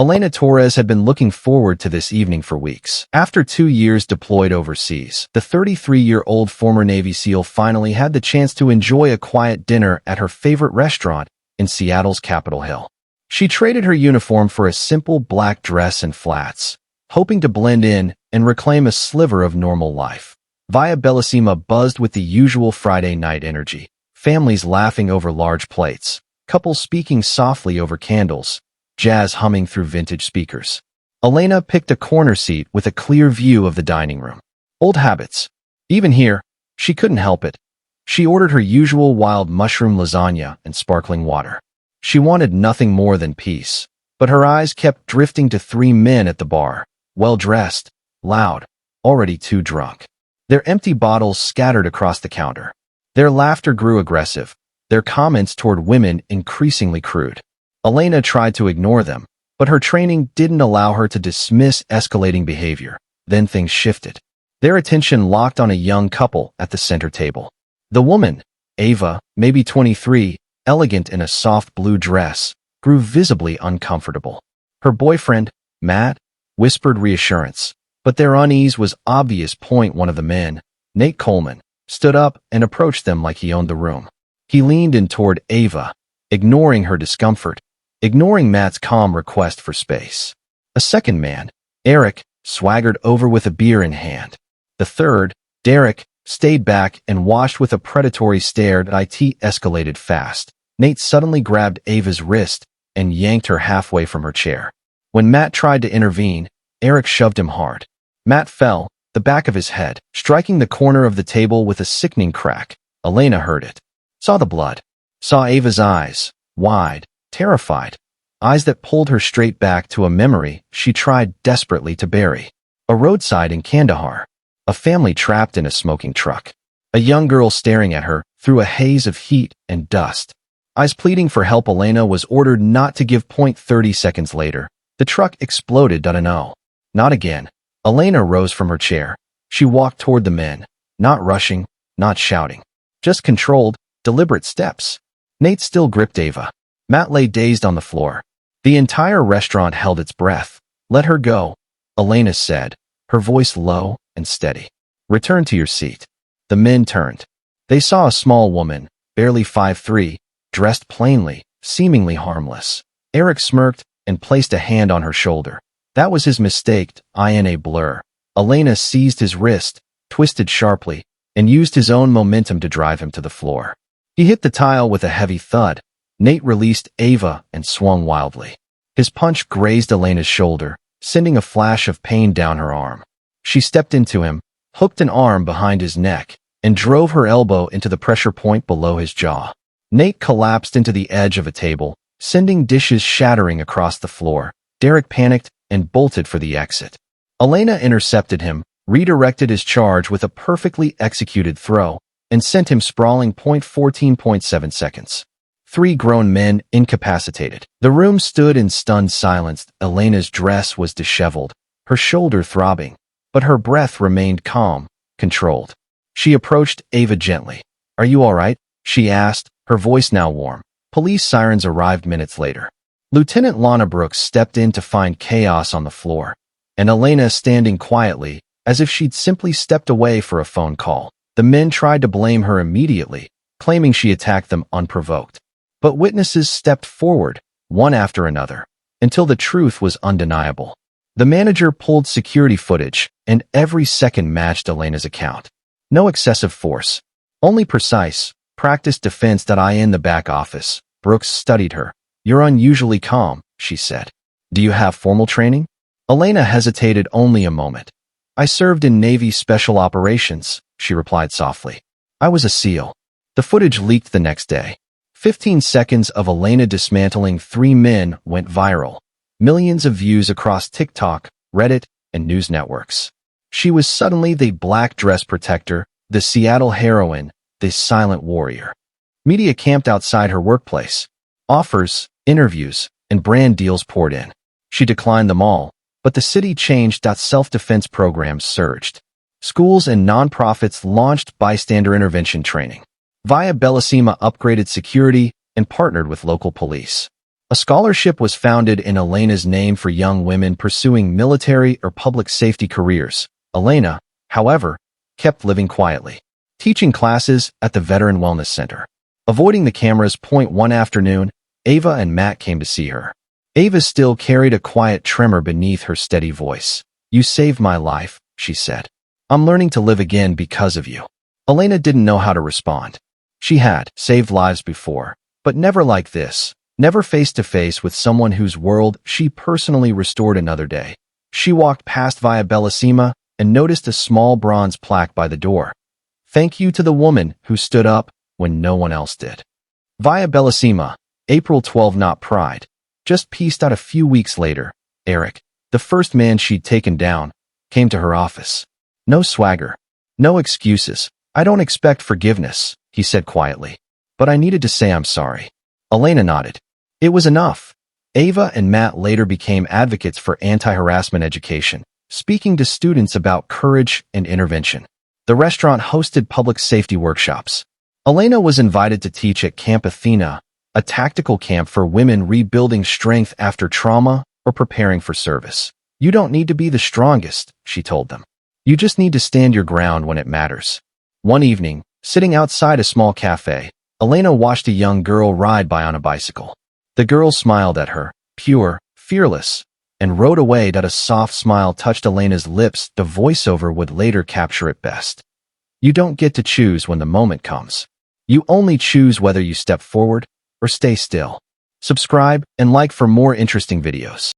Elena Torres had been looking forward to this evening for weeks. After 2 years deployed overseas, the 33-year-old former Navy SEAL finally had the chance to enjoy a quiet dinner at her favorite restaurant in Seattle's Capitol Hill. She traded her uniform for a simple black dress and flats, hoping to blend in and reclaim a sliver of normal life. Via Bellissima buzzed with the usual Friday night energy, families laughing over large plates, couples speaking softly over candles, jazz humming through vintage speakers. Elena picked a corner seat with a clear view of the dining room. Old habits. Even here, she couldn't help it. She ordered her usual wild mushroom lasagna and sparkling water. She wanted nothing more than peace, but her eyes kept drifting to 3 men at the bar, well-dressed, loud, already too drunk. Their empty bottles scattered across the counter. Their laughter grew aggressive, their comments toward women increasingly crude. Elena tried to ignore them, but her training didn't allow her to dismiss escalating behavior. Then things shifted. Their attention locked on a young couple at the center table. The woman, Ava, maybe 23, elegant in a soft blue dress, grew visibly uncomfortable. Her boyfriend, Matt, whispered reassurance, but their unease was obvious. One of the men, Nate Coleman, stood up and approached them like he owned the room. He leaned in toward Ava, ignoring her discomfort, ignoring Matt's calm request for space. A second man, Eric, swaggered over with a beer in hand. The third, Derek, stayed back and watched with a predatory stare. It escalated fast. Nate suddenly grabbed Ava's wrist and yanked her halfway from her chair. When Matt tried to intervene, Eric shoved him hard. Matt fell, the back of his head, striking the corner of the table with a sickening crack. Elena heard it. Saw the blood. Saw Ava's eyes, wide, terrified. Eyes that pulled her straight back to a memory she tried desperately to bury. A roadside in Kandahar. A family trapped in a smoking truck. A young girl staring at her through a haze of heat and dust. Eyes pleading for help. Elena was ordered not to give point. 30 seconds later, the truck exploded. No. Not again. Elena rose from her chair. She walked toward the men, not rushing, not shouting. Just controlled, deliberate steps. Nate still gripped Ava. Matt lay dazed on the floor. The entire restaurant held its breath. Let her go, Elena said, her voice low and steady. Return to your seat. The men turned. They saw a small woman, barely 5'3", dressed plainly, seemingly harmless. Eric smirked and placed a hand on her shoulder. That was his mistake, in a blur. Elena seized his wrist, twisted sharply, and used his own momentum to drive him to the floor. He hit the tile with a heavy thud. Nate released Ava and swung wildly. His punch grazed Elena's shoulder, sending a flash of pain down her arm. She stepped into him, hooked an arm behind his neck, and drove her elbow into the pressure point below his jaw. Nate collapsed into the edge of a table, sending dishes shattering across the floor. Derek panicked and bolted for the exit. Elena intercepted him, redirected his charge with a perfectly executed throw, and sent him sprawling. 14.7 seconds. 3 grown men incapacitated. The room stood in stunned silence. Elena's dress was disheveled, her shoulder throbbing, but her breath remained calm, controlled. She approached Ava gently. Are you all right? She asked, her voice now warm. Police sirens arrived minutes later. Lieutenant Lana Brooks stepped in to find chaos on the floor, and Elena standing quietly, as if she'd simply stepped away for a phone call. The men tried to blame her immediately, claiming she attacked them unprovoked. But witnesses stepped forward, one after another, until the truth was undeniable. The manager pulled security footage, and every second matched Elena's account. No excessive force, only precise, practiced defense. In the back office, Brooks studied her. You're unusually calm, she said. Do you have formal training? Elena hesitated only a moment. I served in Navy Special Operations, she replied softly. I was a SEAL. The footage leaked the next day. 15 seconds of Elena dismantling 3 men went viral. Millions of views across TikTok, Reddit, and news networks. She was suddenly the black dress protector, the Seattle heroine, the silent warrior. Media camped outside her workplace. Offers, interviews, and brand deals poured in. She declined them all, but the city changed. Self-defense programs surged. Schools and nonprofits launched bystander intervention training. Via Bellissima upgraded security and partnered with local police. A scholarship was founded in Elena's name for young women pursuing military or public safety careers. Elena, however, kept living quietly, teaching classes at the Veteran Wellness Center. Avoiding the cameras. One afternoon, Ava and Matt came to see her. Ava still carried a quiet tremor beneath her steady voice. "You saved my life," she said. "I'm learning to live again because of you." Elena didn't know how to respond. She had saved lives before, but never like this. Never face-to-face with someone whose world she personally restored. Another day, she walked past Via Bellissima and noticed a small bronze plaque by the door. "Thank you to the woman who stood up when no one else did." Via Bellissima, April 12. Not pride, just pieced out. A few weeks later, Eric, the first man she'd taken down, came to her office. "No swagger, no excuses. I don't expect forgiveness," he said quietly. "But I needed to say I'm sorry." Elena nodded. It was enough. Ava and Matt later became advocates for anti-harassment education, speaking to students about courage and intervention. The restaurant hosted public safety workshops. Elena was invited to teach at Camp Athena, a tactical camp for women rebuilding strength after trauma or preparing for service. "You don't need to be the strongest," she told them. "You just need to stand your ground when it matters." One evening, sitting outside a small cafe, Elena watched a young girl ride by on a bicycle. The girl smiled at her, pure, fearless, and rode away. A soft smile touched Elena's lips. The voiceover would later capture it best. "You don't get to choose when the moment comes. You only choose whether you step forward or stay still." Subscribe and like for more interesting videos.